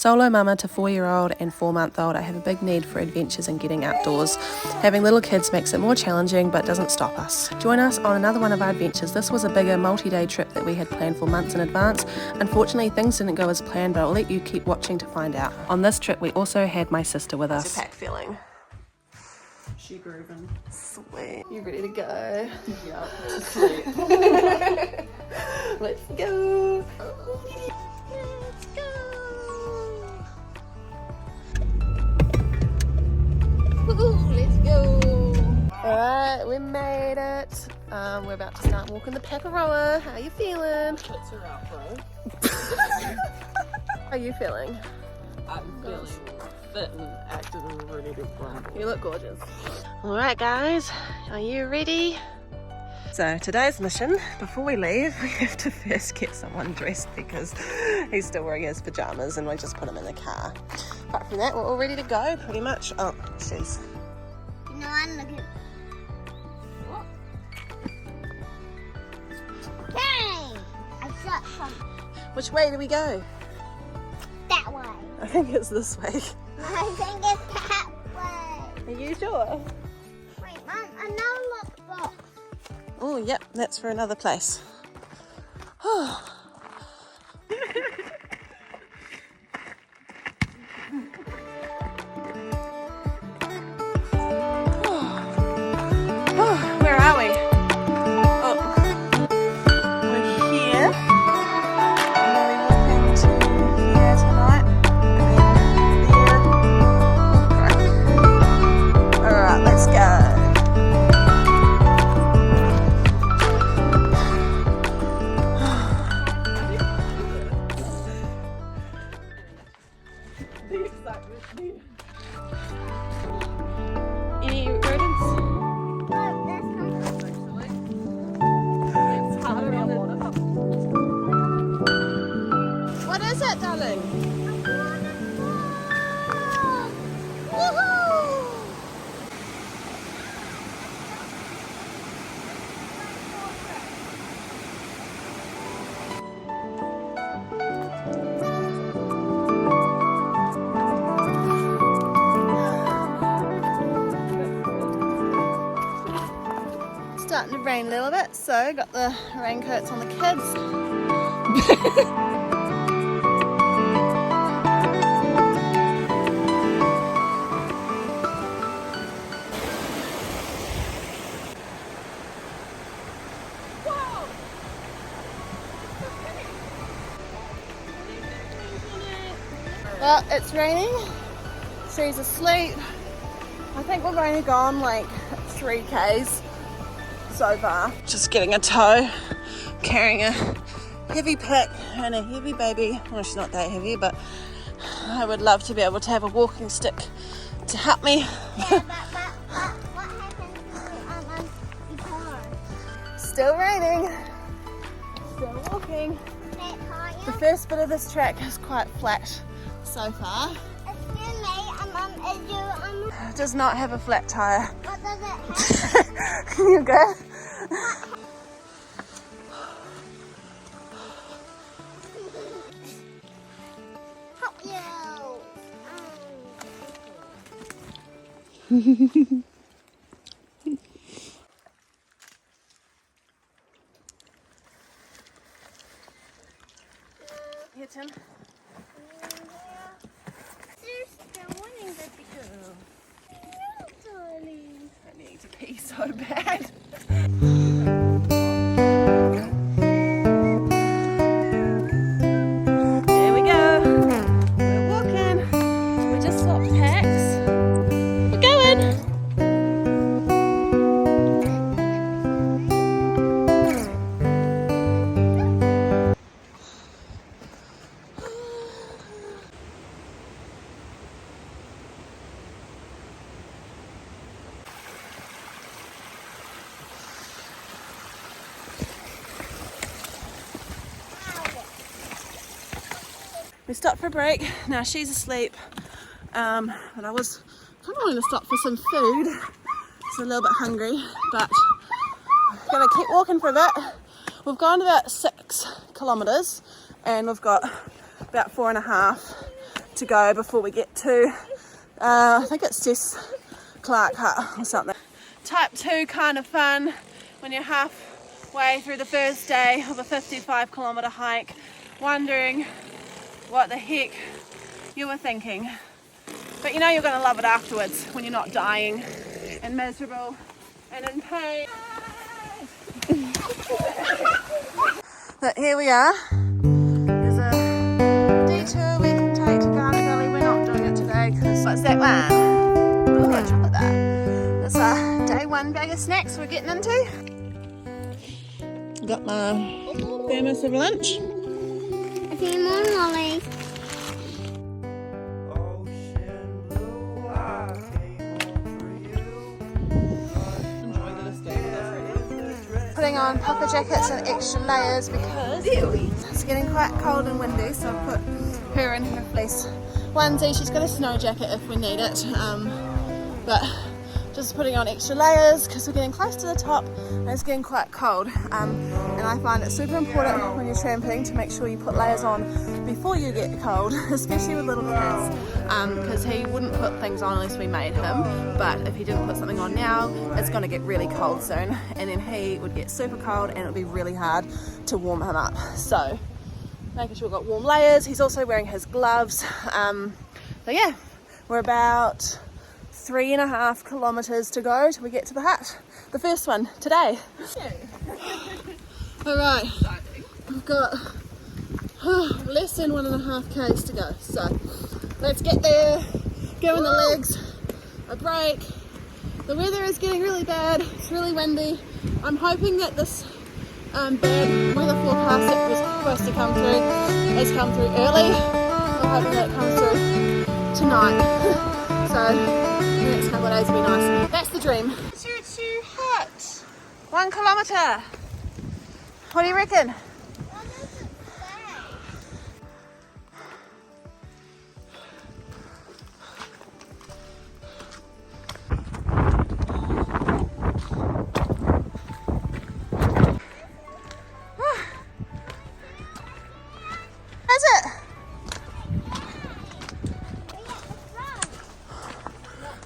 Solo mama to 4-year-old and 4-month-old, I have a big need for adventures and getting outdoors. Having little kids makes it more challenging but doesn't stop us. Join us on another one of our adventures. This was a bigger multi-day trip that we had planned for months in advance. Unfortunately, things didn't go as planned, but I'll let you keep watching to find out. On this trip, we also had my sister with us. How's your pack feeling? She grooving. Sweet. You ready to go? Yep. Sweet. Let's go. Let's go. Let's go. Alright, we made it. We're about to start walking the Paparoa. How are you feeling? Tits are out, bro. How are you feeling? I'm feeling fit and active and ready to rumble. You look gorgeous. Alright guys, are you ready? So today's mission, before we leave, we have to first get someone dressed because he's still wearing his pajamas and we just put him in the car. Apart from that, we're all ready to go pretty much. Oh, shoes. No, I'm looking. Hey! I shot something. Which way do we go? That way. I think it's this way. I think it's that way. Are you sure? Wait, Mum, another lockbox. Oh, yep, that's for another place. Oh. Where are we? Oh, we're here. And then we walk into here tonight. And then there. Alright, let's go. Any rodents? What is it, darling? Woohoo! Starting to rain a little bit, so got the raincoats on the kids. Well, it's raining. She's asleep. I think we've only gone like 3 k's so far. Just getting a tow, carrying a heavy pack and a heavy baby. Well, she's not that heavy, but I would love to be able to have a walking stick to help me. Yeah, but what happened to the car? Still raining, still walking. That car, The first bit of this track is quite flat so far. Excuse me, is you, It does not have a flat tire. what does it have? You good? Help you. Here, Tim. There's still wanting that to go. Yeah, darling. I need to pee so bad. There we go. We're walking. We just swapped packs. We're going. We stopped for a break. Now she's asleep. But I was kind of wanting to stop for some food. It's a little bit hungry, but I'm gonna keep walking for a bit. We've gone about 6 kilometers and we've got about 4.5 to go before we get to, I think it's Jess Clark Hut or something. Type 2 kind of fun when you're halfway through the first day of a 55-kilometre hike, wondering what the heck you were thinking. But you know you're going to love it afterwards when you're not dying and miserable and in pain. But here we are. There's a detour we can take to Garden Valley. We're not doing it today because what's that one? Ooh, a chocolate bar. That's our day 1 bag of snacks we're getting into. Got my thermos of lunch. A few more lollies. Putting on puffer jackets and extra layers because it's getting quite cold and windy, so I've put her in her fleece onesie. She's got a snow jacket if we need it, but just putting on extra layers because we're getting close to the top and it's getting quite cold, and I find it super important when you're tramping to make sure you put layers on before you get cold, especially with little kids, because he wouldn't put things on unless we made him, but if he didn't put something on now, it's going to get really cold soon, and then he would get super cold and it would be really hard to warm him up. So making sure we've got warm layers. He's also wearing his gloves. So yeah, we're about 3.5 kilometres to go till we get to the hut. The first one today. Alright, we've got less than 1.5 k's to go, so let's get there, go in the legs, a break. The weather is getting really bad, it's really windy. I'm hoping that this bad weather forecast that was supposed to come through has come through early. I'm hoping that it comes through tonight. So the next couple of days will be nice. That's the dream. Choo-choo hut. 1 kilometre. What do you reckon? What does it say? Is it?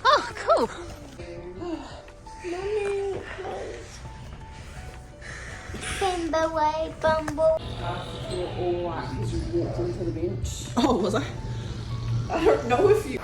Oh, cool. Mommy, Simba way, Bumble. You're all right because you walked onto the bench. Oh, was I? I don't know if you.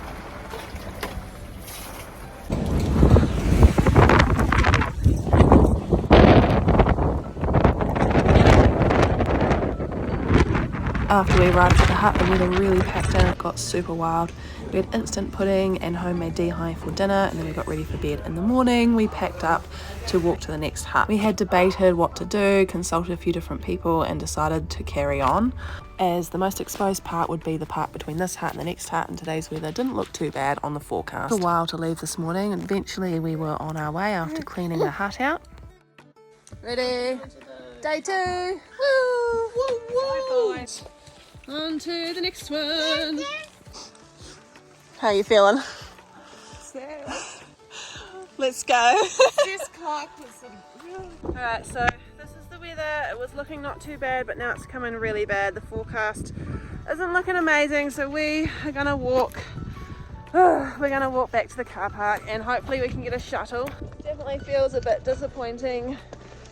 After we arrived at the hut, the weather really packed in. It got super wild. We had instant pudding and homemade dee-hai for dinner, and then we got ready for bed. In the morning, we packed up to walk to the next hut. We had debated what to do, consulted a few different people, and decided to carry on, as the most exposed part would be the part between this hut and the next hut, and today's weather didn't look too bad on the forecast. It took a while to leave this morning, and eventually we were on our way after cleaning the hut out. Ready? Day 2. Woo! Woo! Woo! On to the next one. How are you feeling? Let's go. Alright, so this is the weather. It was looking not too bad, but now it's coming really bad. The forecast isn't looking amazing, so we are gonna walk. We're gonna walk back to the car park and hopefully we can get a shuttle. Definitely feels a bit disappointing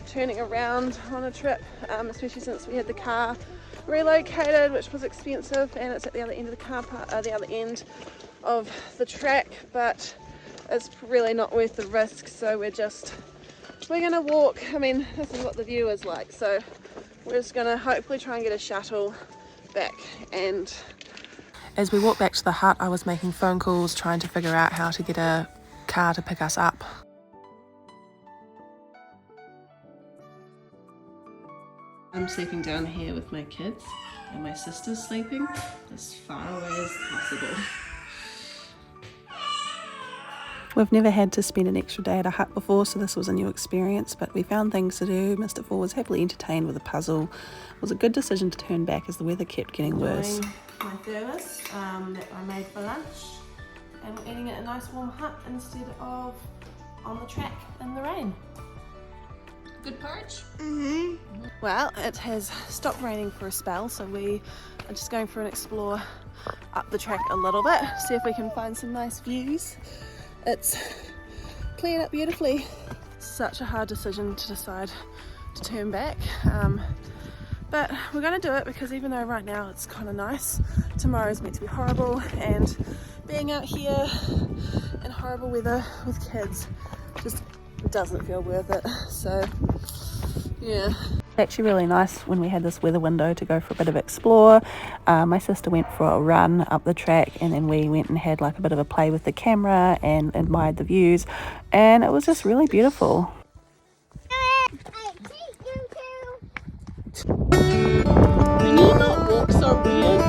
turning around on a trip, especially since we had the car relocated, which was expensive, and it's at the other end of the car park, the other end of the track, but it's really not worth the risk, so we're gonna walk. I mean, this is what the view is like, so we're just gonna hopefully try and get a shuttle back. And As we walked back to the hut, I was making phone calls, trying to figure out how to get a car to pick us up. I'm sleeping down here with my kids, and my sister's sleeping as far away as possible. We've never had to spend an extra day at a hut before, so this was a new experience, but we found things to do. Mr. Four was happily entertained with a puzzle. It was a good decision to turn back as the weather kept getting worse. my thermos that I made for lunch, and we're eating at a nice warm hut instead of on the track in the rain. Good porridge? Well, it has stopped raining for a spell, so we are just going for an explore up the track a little bit, see if we can find some nice views. It's cleared up beautifully. Such a hard decision to decide to turn back, but we're going to do it because even though right now it's kind of nice, tomorrow's meant to be horrible, and being out here in horrible weather with kids just doesn't feel worth it. So yeah. Actually really nice when we had this weather window to go for a bit of explore. My sister went for a run up the track, and then we went and had like a bit of a play with the camera and admired the views, and it was just really beautiful. Can you not walk so weird?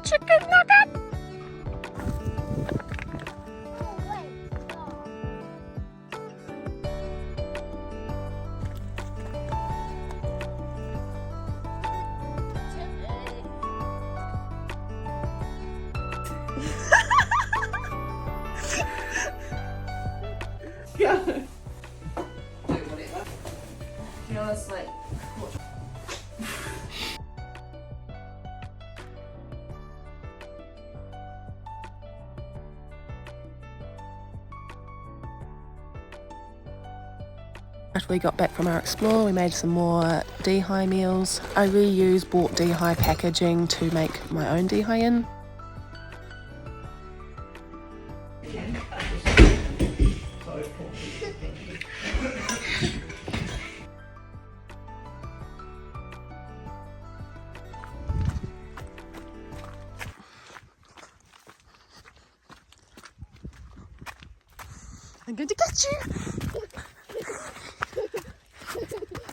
Chicken nugget! Yeah. Do whatever. Do you want to sleep? After we got back from our explore, we made some more dehi meals. I reused bought dehi packaging to make my own dehi in. I'm going to get you!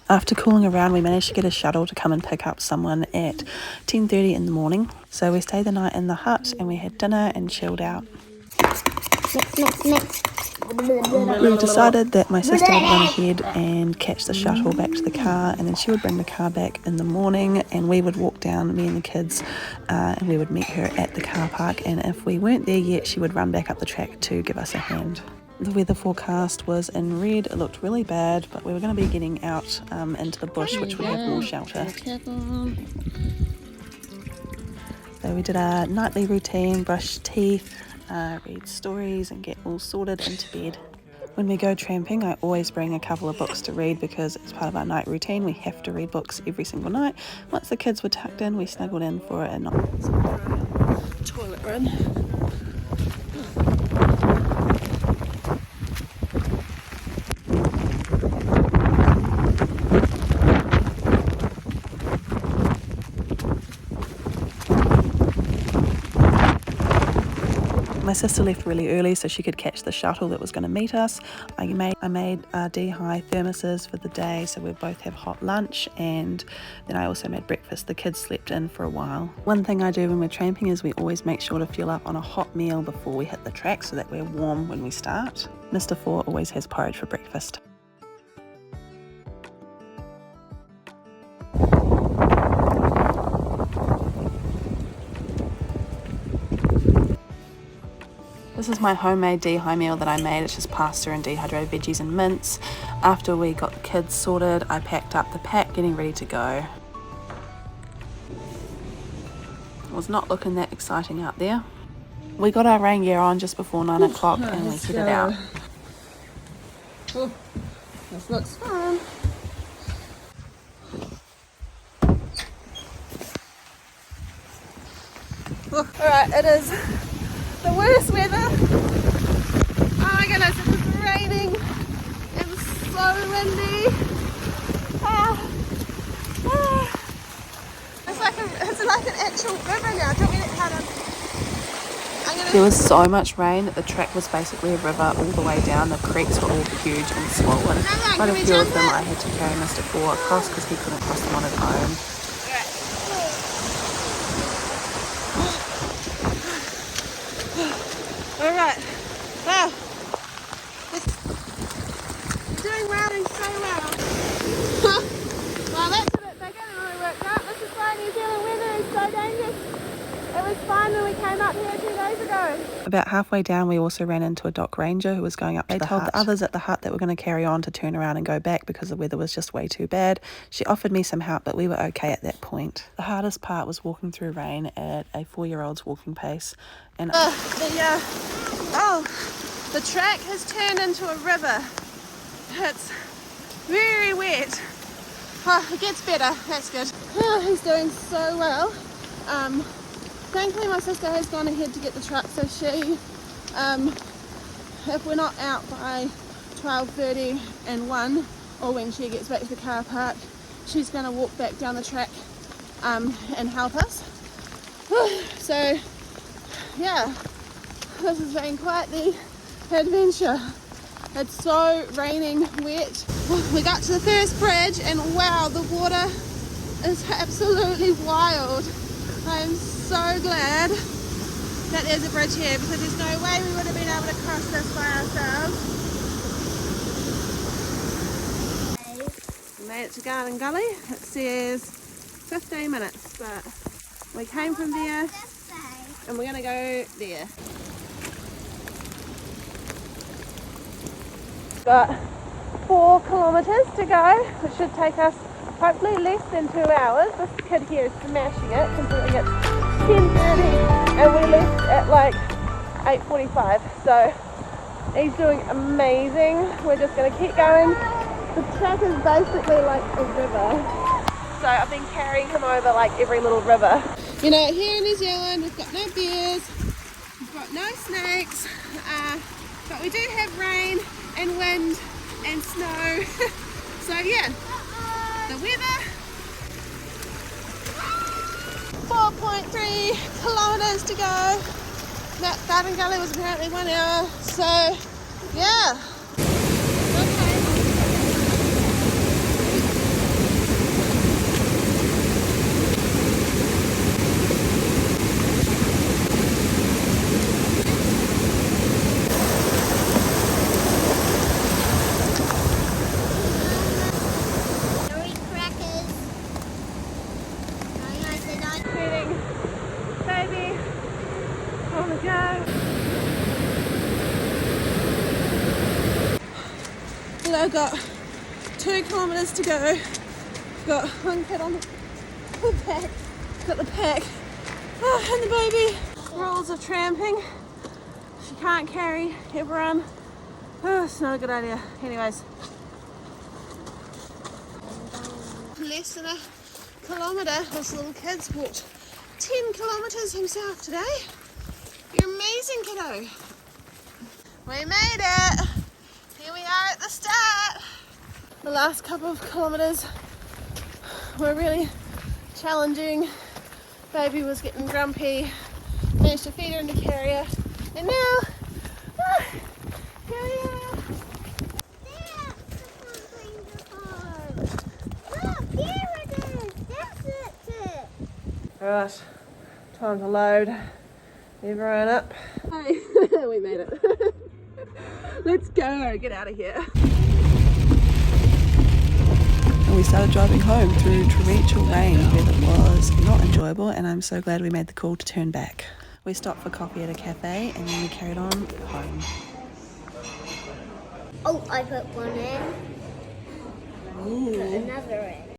After cooling around, we managed to get a shuttle to come and pick up someone at 10:30 in the morning. So we stayed the night in the hut and we had dinner and chilled out. We decided that my sister would run ahead and catch the shuttle back to the car, and then she would bring the car back in the morning, and we would walk down, me and the kids, and we would meet her at the car park, and if we weren't there yet, she would run back up the track to give us a hand. The weather forecast was in red. It looked really bad, but we were going to be getting out into the bush, which would have more shelter. So we did our nightly routine, brush teeth, read stories and get all sorted into bed. When we go tramping, I always bring a couple of books to read because it's part of our night routine. We have to read books every single night. Once the kids were tucked in, we snuggled in for a night. Toilet run. My sister left really early so she could catch the shuttle that was going to meet us. I made dehi thermoses for the day so we both have hot lunch, and then I also made breakfast. The kids slept in for a while. One thing I do when we're tramping is we always make sure to fuel up on a hot meal before we hit the track so that we're warm when we start. Mr. Four always has porridge for breakfast. This is my homemade dehi meal that I made. It's just pasta and dehydrated veggies and mince. After we got the kids sorted, I packed up the pack, getting ready to go. It was not looking that exciting out there. We got our rain gear on just before 9 o'clock and we headed out. Oh, this looks fun. Alright, it is the worst weather. Oh my goodness, it is raining and so windy. It's like an actual river now. Do you want me to cut it? There was so much rain that the track was basically a river all the way down. The creeks were all huge and swollen. Quite a few of them I had to carry Mr. Four across because he couldn't cross them on his own. Alright, wow, doing well and so well. Well, that's a bit bigger than I worked out. This is why New Zealand weather is so dangerous. It was fine when we came up here 2 days ago. go. About halfway down, we also ran into a dock ranger who was going up to the hut. They told the others at the hut that we're going to carry on to turn around and go back because the weather was just way too bad. She offered me some help, but we were okay at that point. The hardest part was walking through rain at a 4-year-old's walking pace. And the track has turned into a river. It's very wet. Oh, it gets better, that's good. Oh, he's doing so well. Thankfully my sister has gone ahead to get the truck, so she, if we're not out by 12:30 and 1, or when she gets back to the car park, she's going to walk back down the track and help us. So yeah, this has been quite the adventure. It's so raining wet. We got to the first bridge and wow, the water is absolutely wild. I am so glad that there's a bridge here because there's no way we would have been able to cross this by ourselves. We made it to Garden Gully. It says 15 minutes, but we came from there and we're going to go there. Got 4 kilometres to go, which should take us hopefully less than 2 hours. This kid here is smashing it, considering it's 10:30 and we left at like 8:45, so he's doing amazing. We're just going to keep going. The track is basically like a river, so I've been carrying him over like every little river. You know, here in New Zealand we've got no bears, we've got no snakes, but we do have rain and wind and snow. So yeah, the weather. 4.3 kilometers to go. That Garden Gully was apparently 1 hour, so yeah. I've got 2 kilometers to go. Got one kid on the back, got the pack, and the baby. Rules of tramping. She can't carry everyone. Oh, it's not a good idea. Anyways. Less than a kilometer. This little kid's walked 10 kilometers himself today. You're amazing, kiddo. We made it. Here we are at the start. The last couple of kilometers were really challenging. Baby was getting grumpy. Managed to feed her in the carrier. And now, here we are. Look, here it is. That's it. Alright, time to load everyone up. Hey, we made it. Let's go, get out of here. And we started driving home through torrential rain. The weather was not enjoyable and I'm so glad we made the call to turn back. We stopped for coffee at a cafe and then we carried on home. Oh, I put one in. Ooh. Put another in.